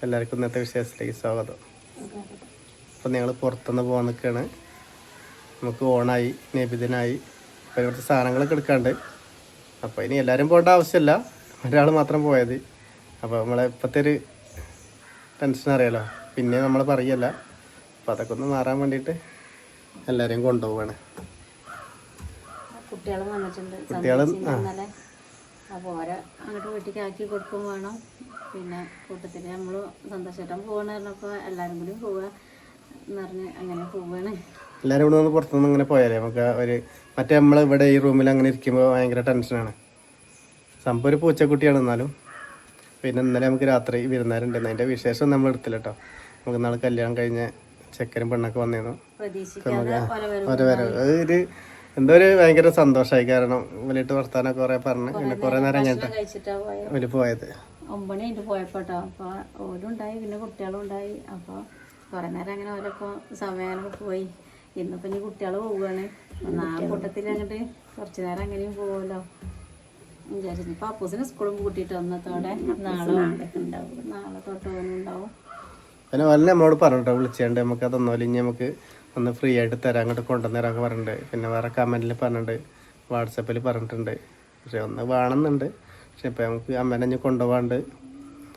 എല്ലാവർക്കും ഇന്നത്തെ വിശേഷത്തിലേക്ക് സ്വാഗതം. അപ്പോൾ ഞങ്ങൾ പുറത്തുനിന്ന് പോകാൻ നിൽക്കുകയാണ്. നമുക്ക് ഓണായി, നബിദിനായി, അപ്പോൾ കുറച്ച് സാധനങ്ങളൊക്കെ എടുക്കാണ്ട്. അപ്പോൾ ഇനി എല്ലാവരും പോകേണ്ട ആവശ്യമില്ല, ഒരാൾ മാത്രം പോയത്. അപ്പോൾ നമ്മളെ ഇപ്പോഴത്തെ ഒരു ടെൻഷൻ അറിയാലോ, പിന്നെ നമ്മൾ പറയല്ല. അപ്പോൾ അതൊക്കെ ഒന്ന് മാറാൻ വേണ്ടിയിട്ട് എല്ലാവരെയും കൊണ്ടുപോവാണ്. കുട്ടികളും വന്നിട്ടുണ്ട്. അപ്പോൾ ഓരോ അങ്ങോട്ട് വീട്ടിലേക്ക് ആക്കി കൊടുക്കും വേണം. പിന്നെ കൂട്ടത്തിൽ നമ്മൾ സന്തോഷമായിട്ടും പോകണമെന്ന് പറഞ്ഞപ്പോൾ എല്ലാവരും കൂടി പോവുക എന്ന് പറഞ്ഞ് അങ്ങനെ പോവുകയാണ്. എല്ലാവരും ഇവിടെ നിന്ന് പുറത്തുനിന്ന് ഇങ്ങനെ പോയാലേ നമുക്ക് ഒരു മറ്റേ നമ്മൾ ഇവിടെ ഈ റൂമിൽ അങ്ങനെ ഇരിക്കുമ്പോൾ ഭയങ്കര ടെൻഷനാണ്. സംഭവം ഒരു പൂച്ചക്കുട്ടിയാണ്. എന്നാലും പിന്നെ ഇന്നലെ നമുക്ക് രാത്രി വിരുന്നാരുണ്ടെന്ന് അതിൻ്റെ വിശേഷം നമ്മൾ എടുത്തില്ല കേട്ടോ. നമുക്ക് നാളെ കല്യാണം കഴിഞ്ഞ ചെക്കനും പെണ്ണൊക്കെ വന്നിരുന്നു. ഒരു എന്തോ ഒരു ഭയങ്കര സന്തോഷമായി. കാരണം വലിയിട്ട് വർത്താനൊക്കെ കുറേ പറഞ്ഞ് പിന്നെ കുറേ നേരം കഴിഞ്ഞിട്ട് വലി പോയത് 9 മണി പോയപ്പോട്ടോ. അപ്പോൾ ഓരും ഉണ്ടായി, പിന്നെ കുട്ടികളും ഉണ്ടായി. അപ്പോൾ കുറേ നേരം അങ്ങനെ ഓരോപ്പോൾ സമയമൊക്കെ പോയി. ഇന്നിപ്പോൾ ഇനി കുട്ടികൾ പോവുകയാണ്. ആ കൂട്ടത്തിൽ അങ്ങോട്ട് കുറച്ച് നേരം അങ്ങനെയും പോകുമല്ലോ വിചാരിച്ചു. ഇപ്പോൾ അപ്പൂസിന് സ്കൂളും കൂട്ടിയിട്ട് ഒന്നത്തോടെ നാളെ തൊട്ടോനും ഉണ്ടാവും. പിന്നെ വല്ല നമ്മളോട് പറഞ്ഞിട്ടോ, വിളിച്ചേണ്ട് നമുക്ക് അതൊന്നുമില്ല, ഇനി നമുക്ക് ഒന്ന് ഫ്രീ ആയിട്ട് തരാം, അങ്ങോട്ട് കൊണ്ടുവന്നേരാക്കെ പറഞ്ഞിട്ടുണ്ട്. പിന്നെ വേറെ കമൻറ്റിൽ പറഞ്ഞിട്ടുണ്ട്, വാട്സപ്പിൽ പറഞ്ഞിട്ടുണ്ട്. പക്ഷെ ഒന്ന് വേണമെന്നുണ്ട്. പക്ഷെ ഇപ്പം നമുക്ക് അമ്മേനെ ഇനി കൊണ്ടുപോകാണ്ട്.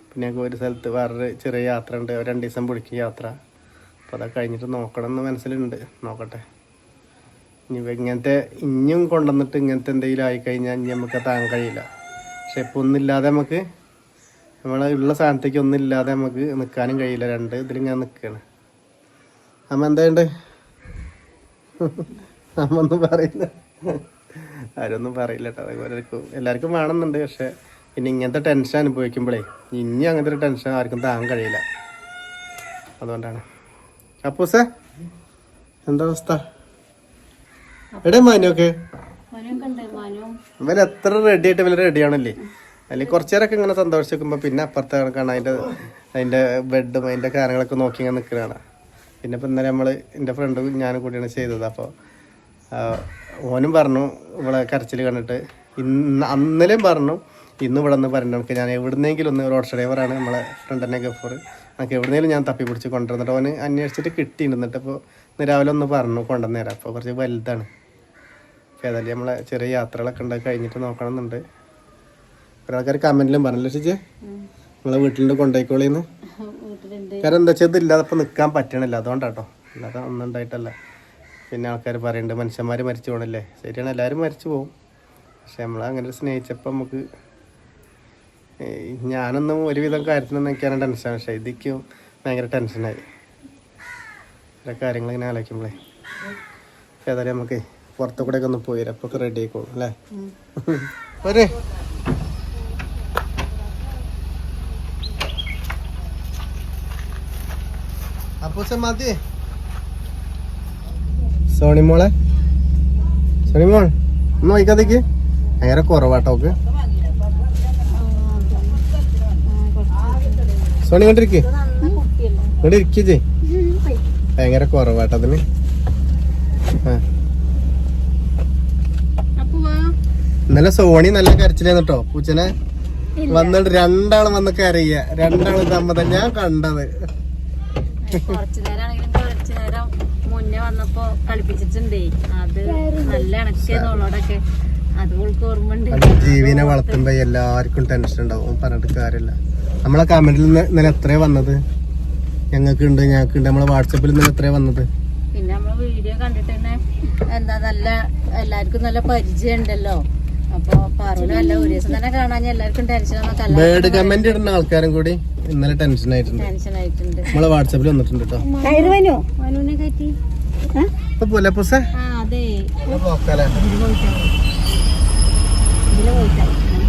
പിന്നെ ഞങ്ങൾക്ക് ഒരു സ്ഥലത്ത് വേറൊരു ചെറിയ യാത്ര ഉണ്ട്, 2 ദിവസം പിടിക്കും യാത്ര. അപ്പോൾ അതൊക്കെ കഴിഞ്ഞിട്ട് നോക്കണം എന്ന് മനസ്സിലുണ്ട്. നോക്കട്ടെ. ഇനി ഇങ്ങനത്തെ ഇനിയും കൊണ്ടുവന്നിട്ട് ഇങ്ങനത്തെ എന്തെങ്കിലും ആയിക്കഴിഞ്ഞാൽ ഇനി നമുക്ക് താങ്ങാൻ കഴിയില്ല. പക്ഷെ ഇപ്പോൾ ഒന്നുമില്ലാതെ നമുക്ക് നമ്മളെ ഉള്ള സ്ഥാനത്തേക്ക് ഒന്നുമില്ലാതെ നമുക്ക് നിൽക്കാനും കഴിയില്ല. 2 ഇതിലിങ്ങനെ നിൽക്കുകയാണ്. അമ്മ എന്തായുണ്ട്? അമ്മ ഒന്നും പറയില്ല, ആരൊന്നും പറയില്ല കേട്ടോ. അതേപോലെ എല്ലാവർക്കും വേണമെന്നുണ്ട്. പക്ഷെ പിന്നെ ഇങ്ങനത്തെ ടെൻഷൻ അനുഭവിക്കുമ്പോഴേ ഇനി അങ്ങനത്തെ ഒരു ടെൻഷൻ ആർക്കും താങ്ങാൻ കഴിയില്ല. അതുകൊണ്ടാണ്. അപ്പൂസേ എന്താ അവസ്ഥ? എവിടെ മാനൊക്കെ ഇവര് എത്ര റെഡി ആയിട്ട് ഇവര് റെഡിയാണല്ലേ? അല്ലെങ്കിൽ കുറച്ചു നേരമൊക്കെ ഇങ്ങനെ സന്തോഷിക്കുമ്പോൾ പിന്നെ അപ്പുറത്തെ കണക്കാണ് അതിൻ്റെ ബെഡും അതിൻ്റെ കാര്യങ്ങളൊക്കെ നോക്കി ഇങ്ങനെ നിൽക്കുന്നതാണ്. പിന്നെ ഇപ്പം ഇന്നലെ നമ്മൾ എൻ്റെ ഫ്രണ്ട് ഞാനും കൂടിയാണ് ചെയ്തത്. അപ്പോൾ ഓനും പറഞ്ഞു ഇവിടെ കരച്ചിൽ കണ്ടിട്ട്. അന്നലെയും പറഞ്ഞു, ഇന്ന് ഇവിടെ നിന്ന് പറഞ്ഞു നമുക്ക് ഞാൻ എവിടുന്നെങ്കിലും ഒന്ന് റോഡ് ഡ്രൈവറാണ് നമ്മളെ ഫ്രണ്ട് തന്നെ ഗഫൂർ, നമുക്ക് എവിടുന്നേലും ഞാൻ തപ്പി പിടിച്ച് കൊണ്ടുവന്നിട്ട് ഓന് അന്വേഷിച്ചിട്ട് കിട്ടിയിരുന്നിട്ട്. അപ്പോൾ ഇന്ന് രാവിലെ ഒന്ന് പറഞ്ഞു കൊണ്ടുവന്നേരാം. അപ്പോൾ കുറച്ച് വലുതാണ്. അപ്പോൾ ഏതായാലും നമ്മളെ ചെറിയ യാത്രകളൊക്കെ ഉണ്ടാക്കി കഴിഞ്ഞിട്ട് നോക്കണമെന്നുണ്ട്. ഒരാൾക്കാർ കമൻറ്റിലും പറഞ്ഞല്ലോ ചേച്ചി നമ്മളെ വീട്ടിലുണ്ട് കൊണ്ടുപോയിക്കോളിന്ന്. കാരണം എന്താ വെച്ചാൽ ഇതില്ലാതെ ഇപ്പോൾ നിൽക്കാൻ പറ്റണില്ല, അതുകൊണ്ടാട്ടോ. അല്ലാതെ ഒന്നും ഉണ്ടായിട്ടല്ല. പിന്നെ ആൾക്കാർ പറയുന്നുണ്ട് മനുഷ്യന്മാർ മരിച്ചു പോകണല്ലേ. ശരിയാണ്, എല്ലാവരും മരിച്ചു പോകും. പക്ഷെ നമ്മൾ അങ്ങനെ സ്നേഹിച്ചപ്പോൾ നമുക്ക് ഞാനൊന്നും ഒരുവിധം കാര്യത്തിനൊന്നും എനിക്കാണ് ടെൻഷൻ. പക്ഷേ ഇതിക്കും ഭയങ്കര ടെൻഷനായി ചില കാര്യങ്ങളിങ്ങനെ ആലോചിക്കുമ്പോഴേ. ഏതായാലും നമുക്ക് പുറത്തു കൂടെയൊക്കെ ഒന്ന് പോയി വരാം. അപ്പോൾ റെഡി ആയിക്കോളും അല്ലേ? ഒരു അപ്പൂസ മതി. സോണിമോളെ, സോണിമോൾ ഒന്ന് നോക്കാത്തേക്ക് ഭയങ്കര കുറവാട്ടോക്ക്. സോണി ഇങ്ങോട്ടിരിക്ക്, ഇങ്ങോട്ട് ഇരിക്കേ. ഭയങ്കര കുറവാട്ടതിന്. ഇന്നലെ സോണി നല്ല കരച്ചിലായിരുന്നു കേട്ടോ. പൂച്ചനെ വന്നിട്ട് 2 ആളും വന്ന് കരയ്യ. 2 ആളും തമ്മ ഞാൻ കണ്ടത്. കുറച്ചു നേരം മുന്നേ വന്നപ്പോ കളിപ്പിച്ചിട്ടുണ്ടേ. അത് നല്ല ഇണക്കിയതോളോടൊക്കെ അത് ഓൾക്ക് ഓർമ്മയുണ്ട്. ജീവിനെ വളർത്തുമ്പോ എല്ലാവർക്കും ടെൻഷൻ ഉണ്ടാവും, പറഞ്ഞിട്ട് കാര്യമില്ല. നമ്മളെ കമന്റിൽ ഇന്നലെ എത്രയാ വന്നത്? ഞങ്ങൾക്കുണ്ട് നമ്മളെ വാട്സപ്പിൽ ഇന്നലെ എത്രയാ വന്നത്? പിന്നെ നമ്മള് വീഡിയോ കണ്ടിട്ട് തന്നെ എന്താ നല്ല എല്ലാവർക്കും നല്ല പരിചയം ഉണ്ടല്ലോ. അപ്പൊ പറഞ്ഞു അല്ല ഒരു ദിവസം തന്നെ കാണാൻ എല്ലാവർക്കും ടെൻഷൻ. ബേഡ് കമന്റ് ഇടുന്ന ആൾക്കാരും കൂടി ഇന്നലെ ടെൻഷൻ ആയിട്ടുണ്ട്. നമ്മളെ വാട്സാപ്പിൽ വന്നിട്ടുണ്ട് കേട്ടോ.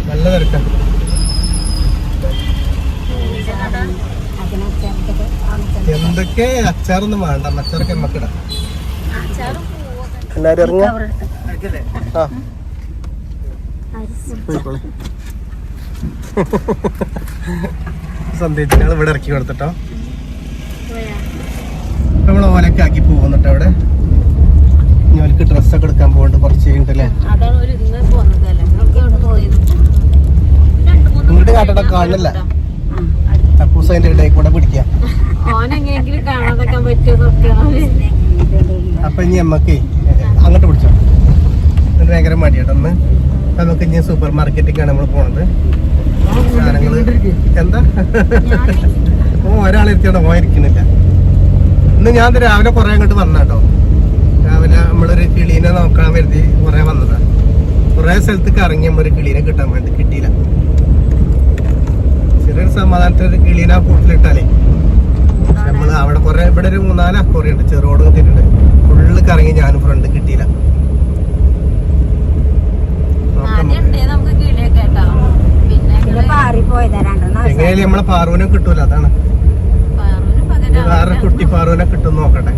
നല്ല തിരക്കാ. എന്തൊക്കെ അച്ചാറൊന്നും വേണ്ട, അച്ചാറൊക്കെ നമ്മക്കിടാം. എല്ലാരും ഇറങ്ങാ. സന്ധ്യയാൾ ഇവിടെ ഇറക്കി കൊടുത്തിട്ടോ. നമ്മള് ഓലൊക്കെ ആക്കി പോകുന്നുട്ടോ. അവിടെ ഞങ്ങൾക്ക് ഡ്രസ്സൊക്കെ എടുക്കാൻ പോകണ്ട കുറച്ച് കഴിഞ്ഞിട്ടല്ലേ. ഇങ്ങോട്ട് കാട്ടട കാണില്ല. അപ്പൂസ് അതിന്റെ ഇടയിൽ കൂടെ പിടിക്കാം. ഓനെങ്ങനെയെങ്കിലും കാണാതൊക്കെ പറ്റുമോ നോക്കണം. അപ്പൊ ഇനി നമ്മക്ക് അങ്ങോട്ട് പിടിച്ചോ. എന്നിട്ട് ഭയങ്കര മടിയാട്ടോ ഒന്ന്. നമുക്ക് ഇനി സൂപ്പർ മാർക്കറ്റിലേക്കാണ് നമ്മൾ പോണത്. സാധനങ്ങള് എന്താ ഒരാളിരിക്കണോ പോയിരിക്കുന്നില്ല. ഇന്ന് ഞാൻ രാവിലെ കുറെ അങ്ങോട്ട് വന്നാട്ടോ. രാവിലെ നമ്മളൊരു കിളീനെ നോക്കാൻ വേണ്ടി കുറെ വന്നതാ. കുറെ സ്ഥലത്തേക്ക് ഇറങ്ങി ഒരു കിളീനെ കിട്ടാൻ വേണ്ടി കിട്ടിയില്ല. ചെറിയൊരു സമാധാനത്തിൽ ഒരു കിളീനെ കൂട്ടിലിട്ടാലേ നമ്മള് അവിടെ കുറെ ഇവിടെ ഒരു 3-4 അക്കോറി ഉണ്ട്. ചെറുകോട് കിട്ടിയിട്ടുണ്ട്. ഫുള്ള് കറങ്ങി ഞാനും ഫ്രണ്ട് കിട്ടിയില്ല. എങ്ങനെയാലും നമ്മളെ പാറുവിനെ കിട്ടൂല. അതാണ് വേറെ കുട്ടി പാറുവിനെ കിട്ടും നോക്കട്ടെ.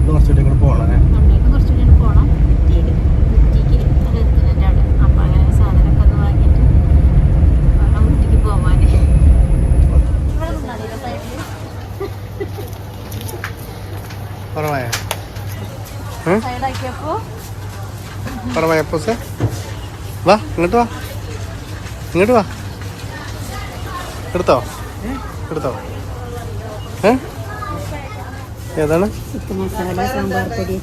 കുറച്ചുകൂടി കൂടെ പോണേ. കുറവായ കുറവായപ്പോ വാ ഇങ്ങോട്ട് വാ, ഇങ്ങോട്ട് വാ. എടുത്തോ എടുത്തോ. ഏതാണ് മസാല സാമ്പാർ പൊടി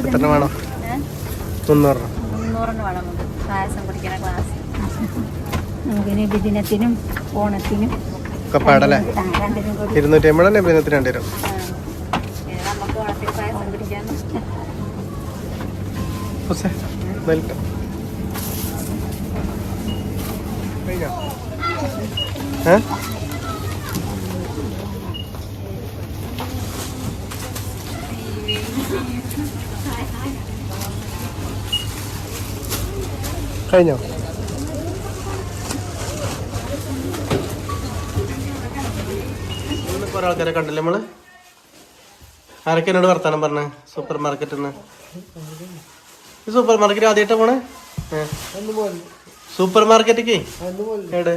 എത്ര വേണോ? 300 വേണം. പായസം കുടിക്കണ ക്ലാസ് നമുക്കിനി ദിനത്തിനും ഓണത്തിനും ഒക്കെ പാടല്ലേ. 250 തന്നെ ദിനത്തിന് 2 തരും. നമുക്ക് ഓണത്തിന് പായസം കുടിക്കാൻ കഴിഞ്ഞോ? കുറെ ആൾക്കാരെ കണ്ടില്ലേ നമ്മള്? ആരൊക്കെ എന്നോട് വർത്താനം പറഞ്ഞ സൂപ്പർ മാർക്കറ്റ്? ഈ സൂപ്പർ മാർക്കറ്റ് ആദ്യമായിട്ടാ പോണേ? സൂപ്പർ മാർക്കറ്റിക്ക് എവിടെ?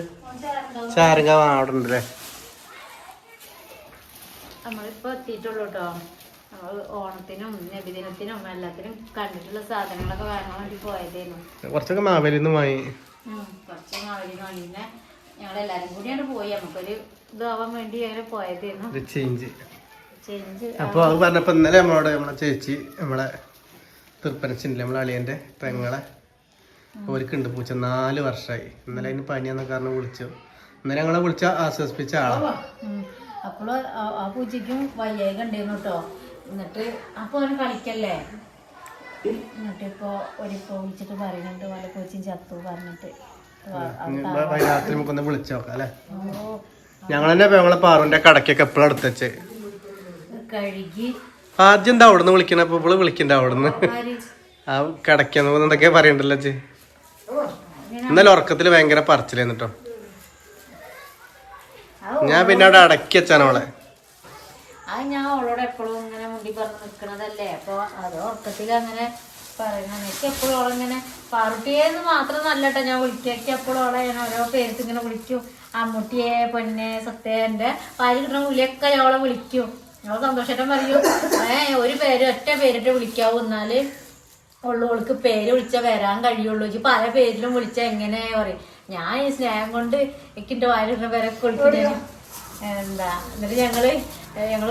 ചാരങ്കാവ് അവിടെ ഉണ്ടല്ലേ? നമ്മളിപ്പോ എത്തിയിട്ടുള്ളൂ കേട്ടോ. നമ്മൾ ഓണത്തിനും നബിദിനത്തിനും എല്ലാത്തിനും കണ്ടിട്ടുള്ള സാധനങ്ങളൊക്കെ വാങ്ങാൻ വേണ്ടി പോയതായിരുന്നു. കുറച്ചൊക്കെ മാവേലിന്ന് വാങ്ങി. കുറച്ച് മാവേലിന്ന് വാങ്ങി. പിന്നെ ഞങ്ങളെല്ലാരും കൂടിയാണ് പോയി. നമുക്കൊരു ഇതാവാൻ വേണ്ടി അങ്ങനെ പോയതായിരുന്നു. ചേഞ്ച്. അപ്പൊ അത് പറഞ്ഞപ്പോ ഇന്നലെ നമ്മളെ ചേച്ചി നമ്മളെ തൃപ്പനച്ചില്ലേ നമ്മളെ അളിയന്റെ പെങ്ങളെ ഓർക്കുണ്ട് പൂച്ച 4 വർഷമായി. ഇന്നലെ അതിന് പനിയെന്ന കാരണം വിളിച്ചു. ഇന്നലെ ഞങ്ങളെ വിളിച്ച ആശ്വസിപ്പിച്ച ആളാ. അപ്പോഴും ആ പൂച്ചയ്ക്കും വയ്യായി കണ്ടിരുന്നു കേട്ടോ. എന്നിട്ട് അപ്പൊ അവന് കളിക്കല്ലേ. എന്നിട്ട് ഇപ്പൊ വിളിച്ചിട്ട് പറയുന്നുണ്ട് വല്ല പൂച്ചയും ചത്തു പറഞ്ഞിട്ട്. രാത്രി നമുക്കൊന്ന് വിളിച്ചു നോക്കാം അല്ലെ. ഞങ്ങൾ തന്നെ ഞങ്ങളെ പാറുവിന്റെ കടക്കൊക്കെ എപ്പോഴും അടുത്തച്ച് കഴുകി. ആദ്യം എന്താ അവിടുന്ന് വിളിക്കണ? അപ്പൊ ഇവള് വിളിക്കണ്ട അവിടുന്ന്. ആ കടക്കാന്ന് എന്തൊക്കെയാ പറയണ്ടല്ലോ ചേ. ഇന്നലെ ഉറക്കത്തില് ഭയങ്കര പറച്ചിലായിരുന്നു കേട്ടോ. ഞാൻ പിന്നെ അവിടെ അടക്കി വെച്ചാണ് അവളെ. അത് ഞാൻ അവളോട് എപ്പോഴും ഇങ്ങനെ മുണ്ടി പറഞ്ഞ് നിക്കണതല്ലേ. അപ്പൊ അത് ഉറക്കത്തിൽ അങ്ങനെ പറയുന്ന എനിക്ക് എപ്പോഴും അവളിങ്ങനെ പാറുട്ടിയെന്ന് മാത്രം നല്ലട്ടോ ഞാൻ വിളിക്കുക. എപ്പോഴും അവളെ ഞാൻ ഓരോ പേരത്ത് ഇങ്ങനെ വിളിക്കും. അമ്മൂട്ടിയെ, പൊന്നെ, സത്യ, എന്റെ പാല് കിട്ടുന്ന വിളിയൊക്കെ അവളെ വിളിക്കും. അവളെ സന്തോഷമായിട്ട് പറയൂ ഒരു പേര് ഒറ്റ പേരിട്ട് വിളിക്കാവൂ. എന്നാല് ഉള്ളവൾക്ക് പേര് വിളിച്ചാൽ വരാൻ കഴിയുള്ളൂ. പല പേരിലും വിളിച്ചാൽ എങ്ങനെ പറയും. ഞാൻ ഈ സ്നേഹം കൊണ്ട് എനിക്കിന്റെ വായിലിടുന്ന പേരൊക്കെ വിളിക്കുന്നു. എന്താ എന്നിട്ട് ഞങ്ങള്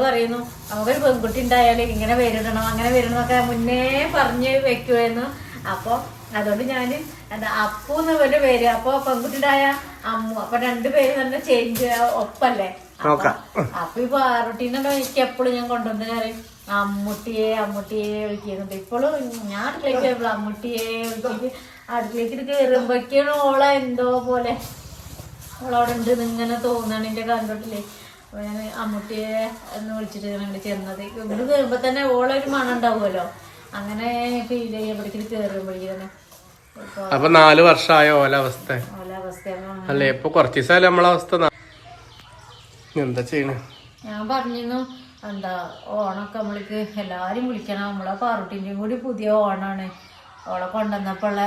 പറയുന്നു നമുക്കൊരു പെൺകുട്ടി ഉണ്ടായാലും ഇങ്ങനെ പേരിടണം അങ്ങനെ പേരിടണമൊക്കെ മുന്നേ പറഞ്ഞ് വെക്കുമായിരുന്നു. അപ്പൊ അതുകൊണ്ട് ഞാൻ എന്താ അപ്പു എന്ന് പറഞ്ഞ പേര്. അപ്പൊ പെൺകുട്ടി ഉണ്ടായ അമ്മു. അപ്പൊ 2 പേര് തന്നെ ചേഞ്ച് ഒപ്പല്ലേ. അപ്പൊ ഈ പാറുട്ടീന്നുണ്ടോ എനിക്ക് എപ്പോഴും ഞാൻ കൊണ്ടുവന്ന് പറയും അമ്മൂട്ടിയെ വിളിക്കുന്നുണ്ട്. ഇപ്പോഴും ഞാൻ അടുക്കളേക്ക് വരുമ്പോൾ അമ്മൂട്ടിയെ വിളിച്ചിട്ട് അടുക്കളേക്ക് കയറുമ്പോഴേക്കാണ് ഓളെ എന്തോ പോലെ ഓളവിടെ ഉണ്ട് ഇങ്ങനെ തോന്നാണ് എന്റെ കണ്ടോട്ടില്ലേ. അപ്പൊ ഞാൻ അമ്മൂട്ടിയെ എന്ന് വിളിച്ചിട്ട് ചെന്നത്. ഇവിടെ കയറുമ്പോ തന്നെ ഓളൊരു മണം ഉണ്ടാവുമല്ലോ. അങ്ങനെ ഫീൽ ചെയ്യുമ്പോഴേക്കും കയറുമ്പോഴേക്കും അപ്പൊ 4 വർഷമായ ഓലവസ്ഥ അല്ലേ. ഇപ്പൊ കുറച്ച് ദിവസമല്ലേ നമ്മളവസ്ഥ. എന്താ ചെയ്യണ? ഞാൻ പറഞ്ഞിരുന്നു എന്താ ഓണൊക്കെ നമ്മൾക്ക് എല്ലാരും വിളിക്കണം. നമ്മളെ പാറുട്ടിൻ്റെയും കൂടി പുതിയ ഓണാണ്. ഓളെ കൊണ്ടുവന്നപ്പോഴുള്ള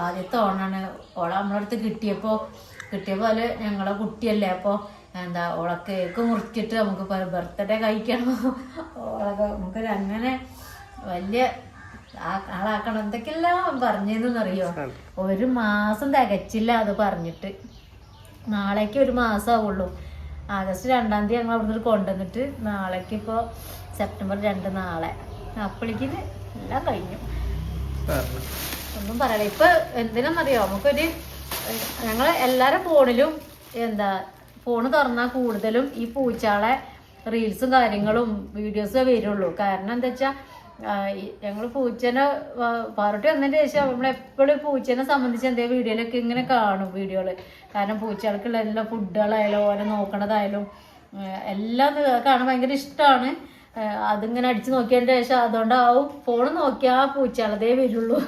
ആദ്യത്തെ ഓണാണ്. ഓളെ നമ്മളടുത്ത് കിട്ടിയപ്പോൾ ഞങ്ങളെ കുട്ടിയല്ലേ. അപ്പോൾ എന്താ ഓളെ കേക്ക് മുറിച്ചിട്ട് നമുക്ക് ബർത്ത്ഡേ കഴിക്കണം, ഓളൊക്കെ നമുക്കൊരു അങ്ങനെ വലിയ ആളാക്കണം എന്തൊക്കെയെല്ലാം പറഞ്ഞെന്നറിയോ. 1 മാസം തികച്ചില്ല അത് പറഞ്ഞിട്ട്. നാളേക്ക് 1 മാസം ആവുള്ളൂ. ആഗസ്റ്റ് 2-ാം തീയതി ഞങ്ങൾ അവിടുന്ന് കൊണ്ടുവന്നിട്ട് നാളേക്ക് ഇപ്പോൾ സെപ്റ്റംബർ 2 നാളെ. അപ്പോഴേക്കിന് എല്ലാം കഴിഞ്ഞു. ഒന്നും പറയാം. ഇപ്പൊ എന്തിനാന്നറിയോ, നമുക്കൊരു ഞങ്ങള് എല്ലാരും ഫോണിലും ഫോണ് തുറന്നാൽ കൂടുതലും ഈ പൂച്ചാളെ റീൽസും കാര്യങ്ങളും വീഡിയോസും വരുള്ളൂ. കാരണം എന്താ വെച്ചാ ഞങ്ങൾ പൂച്ചനെ പാറോട്ടി വന്നതിന് ശേഷം നമ്മളെപ്പോഴും പൂച്ചനെ സംബന്ധിച്ച് എന്തെങ്കിലും വീഡിയോയിലൊക്കെ ഇങ്ങനെ കാണും വീഡിയോകള്. കാരണം പൂച്ചകൾക്കുള്ള എല്ലാ ഫുഡുകളായാലും ഓരോ നോക്കണതായാലും എല്ലാം കാണാൻ ഭയങ്കര ഇഷ്ടമാണ്. അതിങ്ങനെ അടിച്ചു നോക്കിയതിന്റെ ശേഷം അതുകൊണ്ടാവും ഫോണ് നോക്കിയാൽ പൂച്ചകളതേ വരുള്ളൂ.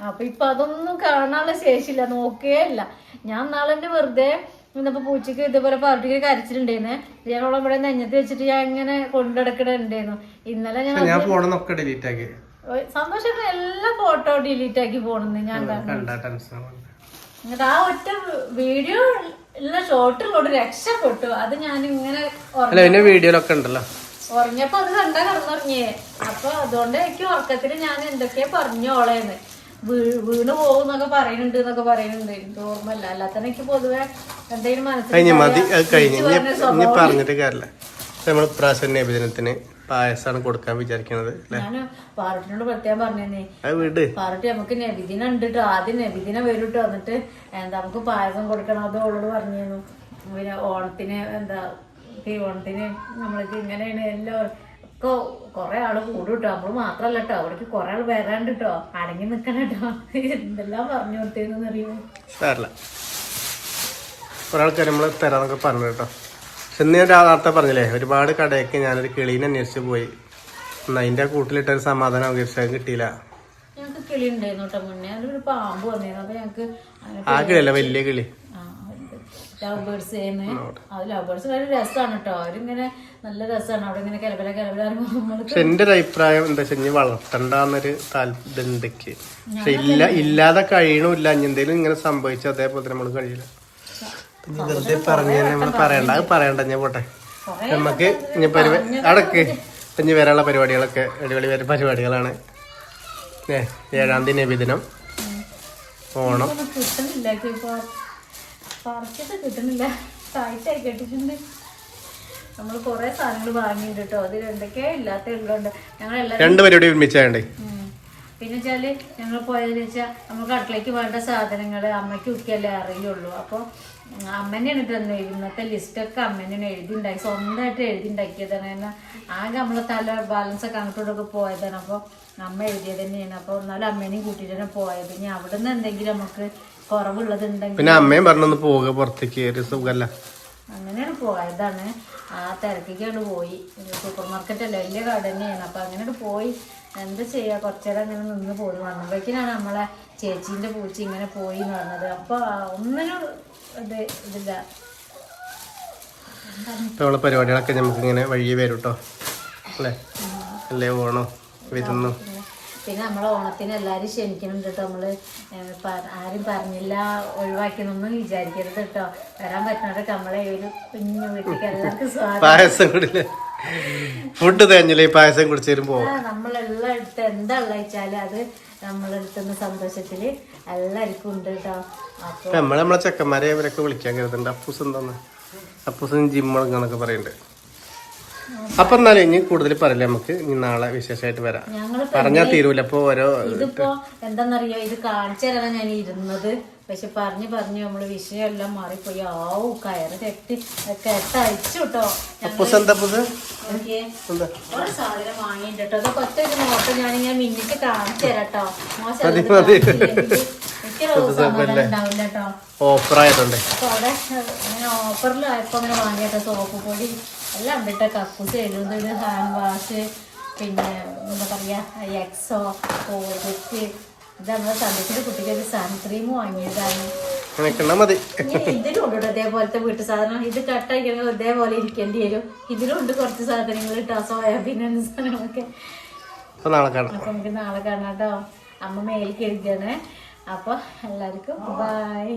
അപ്പൊ ഇപ്പൊ അതൊന്നും കാണാനുള്ള ശേഷിയില്ല, നോക്കേയില്ല. ഞാൻ നാളെ വെറുതെ ഇന്നിപ്പോ പൂച്ചക്ക് ഇതുപോലെ പാർട്ടിക്ക് കരച്ചിട്ടുണ്ടായിരുന്നേ. ഞാനോളെ ഇവിടെ നെഞ്ഞത്ത് വെച്ചിട്ട് ഞാൻ ഇങ്ങനെ കൊണ്ടുനടക്കണുണ്ടായിരുന്നു. ഇന്നലെ ഞാൻ സന്തോഷം എല്ലാ ഫോട്ടോ ഡിലീറ്റ് ആക്കി പോണെന്ന് ഞാൻ എന്നിട്ട് ആ ഒറ്റ വീഡിയോ ഉള്ള ഷോട്ടിലോട് രക്ഷപ്പെട്ടു. അത് ഞാൻ ഇങ്ങനെ വീഡിയോയിലൊക്കെ ഉണ്ടല്ലോ ഉറങ്ങിയപ്പോ അത് കണ്ടാ കിടന്നുറങ്ങിയേ. അപ്പൊ അതുകൊണ്ട് എനിക്ക് ഉറക്കത്തിന് ഞാൻ എന്തൊക്കെയാ പറഞ്ഞോളേന്ന്, വീണ് പോകുന്നൊക്കെ പറയുന്നുണ്ട് എന്നൊക്കെ പറയുന്നുണ്ട്. എനിക്ക് ഓർമ്മല്ല. അല്ലാത്ത എനിക്ക് പൊതുവെ എന്തെങ്കിലും പറഞ്ഞിട്ട് കാര്യമില്ല. നമ്മൾ പ്രാവശ്യം നബിദിനത്തിന് പായസാണ് കൊടുക്കാൻ വിചാരിക്കുന്നത്. ഞാൻ പാറട്ടിനോട് പ്രത്യേകം പറഞ്ഞേ, പാറട്ടി നമുക്ക് നബിദിനം ഉണ്ട് കേട്ടോ, ആദ്യം നബിദിനം വരും കേട്ടോ, എന്നിട്ട് നമുക്ക് പായസം കൊടുക്കണം. അത് അവളോട് പറഞ്ഞിരുന്നു. പിന്നെ ഓണത്തിന് തിരുവോണത്തിന് നമ്മൾക്ക് ഇങ്ങനെയാണ് എല്ലാം ഒക്കെ കൊറേ ആള് കൂടും കേട്ടോ. നമ്മള് മാത്രല്ല കേട്ടോ, അവിടേക്ക് കൊറേ ആള് വരാണ്ട് കേട്ടോ, അടങ്ങി നിക്കണം കേട്ടോ. എന്തെല്ലാം പറഞ്ഞു കൊടുത്തേന്ന് അറിയുമോ. ഒരാൾക്ക് നമ്മള് തരാന്നൊക്കെ പറഞ്ഞു കേട്ടോ. പക്ഷെ ഇന്ന് ഞാൻ നേരത്തെ പറഞ്ഞില്ലേ, ഒരുപാട് കടയൊക്കെ ഞാനൊരു കിളീനെ അന്വേഷിച്ച് പോയി. അതിന്റെ കൂട്ടിലിട്ടൊരു സമാധാനം അവകാശം കിട്ടിയില്ല. ഞങ്ങക്ക് കിളി ഉണ്ടായിരുന്നു കേട്ടോ മുന്നേ. അതൊരു പാമ്പ് വന്നിരുന്നു. അപ്പൊ ഞങ്ങക്ക് ആ കിളിയല്ല, വലിയ കിളി ലവ് ബേർഡ്സ് അത് ലവ് ബേർഡ്സ് ഒരു രസമാണ് കേട്ടോ. അവരിങ്ങനെ നല്ല രസമാണ്. അവിടെ ഇങ്ങനെ പക്ഷെ എന്റെ ഒരു അഭിപ്രായം എന്താ വെച്ചാൽ ഇനി വളർത്തണ്ടെന്നൊരു താല്പര്യം പക്ഷെ ഇല്ലാതെ കഴിയണില്ല. ഇനി എന്തെങ്കിലും ഇങ്ങനെ സംഭവിച്ചു അതേപോലെ നമ്മള് കഴിയില്ല. വെറുതെ പറഞ്ഞു നമ്മള് പറയണ്ട ഞാൻ പോട്ടെ. നമുക്ക് ഇനി അടക്ക് ഇനി വരാനുള്ള പരിപാടികളൊക്കെ അടിപൊളി പരിപാടികളാണ്. 7-ാം തീയതി നബിദിനം, ഓണം. കിട്ടുന്നില്ല, ടൈറ്റായി കെട്ടിട്ടുണ്ട്. നമ്മള് കൊറേ സാധനങ്ങൾ വാങ്ങിയിട്ടുണ്ട് കേട്ടോ. അതിൽ എന്തൊക്കെയാ ഇല്ലാത്ത ഉള്ളതുകൊണ്ട് ഞങ്ങളെല്ലാരും 2 പരിപാടി ഒരുമിച്ചാണ്ടേ. പിന്നെ വെച്ചാല് ഞങ്ങൾ പോയതെന്ന് വെച്ചാൽ നമുക്ക് അടുക്കളയ്ക്ക് വേണ്ട സാധനങ്ങള് അമ്മയ്ക്ക് ഉക്കല്ലേ അറിയുള്ളൂ. അപ്പൊ അമ്മനെയാണ് തന്നെ ഇന്നത്തെ ലിസ്റ്റൊക്കെ അമ്മനെയാണ് എഴുതി ഉണ്ടാക്കി, സ്വന്തമായിട്ട് എഴുതി ഉണ്ടാക്കിയതാണ്. എന്നാൽ ആകെ നമ്മളെ തല ബാലൻസ് ഒക്കെ അങ്ങോട്ടോടൊക്കെ പോയതാണ്. അപ്പൊ അമ്മ എഴുതിയത് തന്നെയാണ്. അപ്പൊ എന്നാലും അമ്മേനെയും കൂട്ടിട്ട് തന്നെ പോയത്. ഇനി അവിടെ നിന്ന് എന്തെങ്കിലും നമുക്ക് കുറവുള്ളത് ഉണ്ടെങ്കിൽ പിന്നെ അമ്മയും പറഞ്ഞു പോവുക പുറത്തേക്ക്, ഒരു സുഖല്ല. അങ്ങനെയാണ് പോയതാണ്. ആ തിരക്കിക്കാണ്ട് പോയി. സൂപ്പർ മാർക്കറ്റ് അല്ലേ, വലിയ കട തന്നെയാണ്. അപ്പൊ അങ്ങനെ പോയി എന്താ ചെയ്യാ, കുറച്ചേരം അങ്ങനെ നിന്ന് പോയി. വന്നപ്പോഴേക്കിനാണ് നമ്മളെ ചേച്ചീന്റെ പൂച്ച ഇങ്ങനെ പോയി എന്ന് പറഞ്ഞത്. അപ്പൊ ഒന്നിനും ഇതില്ല. പരിപാടികളൊക്കെ നമുക്ക് ഇങ്ങനെ വഴിയെ വരും കേട്ടോ അല്ലേ. അല്ലേ ഓണോ വരുന്നു. പിന്നെ നമ്മളെ ഓണത്തിന് എല്ലാരും ക്ഷണിക്കുന്നുണ്ട് കേട്ടോ. നമ്മള് ആരും പറഞ്ഞില്ല ഒഴിവാക്കിയെന്നൊന്നും വിചാരിക്കരുത് കേട്ടോ. വരാൻ പറ്റുന്നവരൊക്കെ നമ്മളെ ഒരു കുഞ്ഞു വീട്ടിലേക്ക് എല്ലാവർക്കും പായസം കുടില്ലേ, ഫുഡ് തേഞ്ഞില്ലേ പായസം കുടിച്ചു വരുമ്പോ നമ്മളെല്ലാം എടുത്ത് എന്താ വെച്ചാല് അത് നമ്മളെടുത്തുന്ന സന്തോഷത്തില് എല്ലാവർക്കും ഉണ്ട് കേട്ടോ. അപ്പൊ നമ്മളെ ചെക്കന്മാരെ അവരൊക്കെ വിളിക്കാൻ കരുതുന്നുണ്ട്. അപ്പൂസ് എന്താന്ന് അപ്പൂസ് ജിമ്മൊക്കെ പറയുന്നുണ്ട്. അപ്പൊ എന്നാലും ഇനി കൂടുതൽ പറയില്ല, നമുക്ക് ഇനി നാളെ വിശേഷമായിട്ട് വരാം. പറഞ്ഞാൽ തീരൂല. അപ്പൊ ഇതിപ്പോ എന്താന്നറിയോ, ഇത് കാണിച്ചു തരാനാണ് ഞാൻ ഇരുന്നത്. പക്ഷെ പറഞ്ഞു നമ്മള് വിഷയം എല്ലാം മാറിപ്പോയി. കയറ് കെട്ടയച്ചു കേട്ടോ. ഒരു സാധനം വാങ്ങിയിട്ട് കേട്ടോ. അതൊക്കെ ഒറ്റ ഒരു നോട്ടം ഞാനിങ്ങനെ മിന്നിട്ട് കാണിച്ചു തരാം കേട്ടോ. മോശം ഉണ്ടാവില്ല കേട്ടോ. ഓഫറായതുകൊണ്ട് അപ്പൊ അവിടെ അങ്ങനെ ഓഫറിലായപ്പോ അങ്ങനെ വാങ്ങിയിട്ടോ. സോപ്പ് പൊടി എല്ലാം ഉണ്ട് കേട്ടോ. കക്കൂസ് എഴുതുന്നത്, ഹാൻഡ് വാഷ്, പിന്നെ എന്താ പറയാ എക്സോ, കോൾഗേറ്റ്. ഇത് നമ്മളെ സന്ധ്യത്തിന്റെ കുട്ടിക്ക് ഒരു സൺക്രീം വാങ്ങിയതാണ്. ഇതിലുണ്ട് ഇതേപോലത്തെ വീട്ടു സാധനം. ഇത് കട്ടായിക്കണമെങ്കിൽ ഇതേപോലെ ഇരിക്കേണ്ടി വരും. ഇതിലുണ്ട് കുറച്ച് സാധനങ്ങൾ കേട്ടോ, സോയാബീൻ സാധനങ്ങളൊക്കെ. അപ്പൊ നമുക്ക് നാളെ കാണാം കേട്ടോ. അമ്മ മേലേക്ക് എഴുതിയാണ്. അപ്പൊ എല്ലാവർക്കും ബൈ.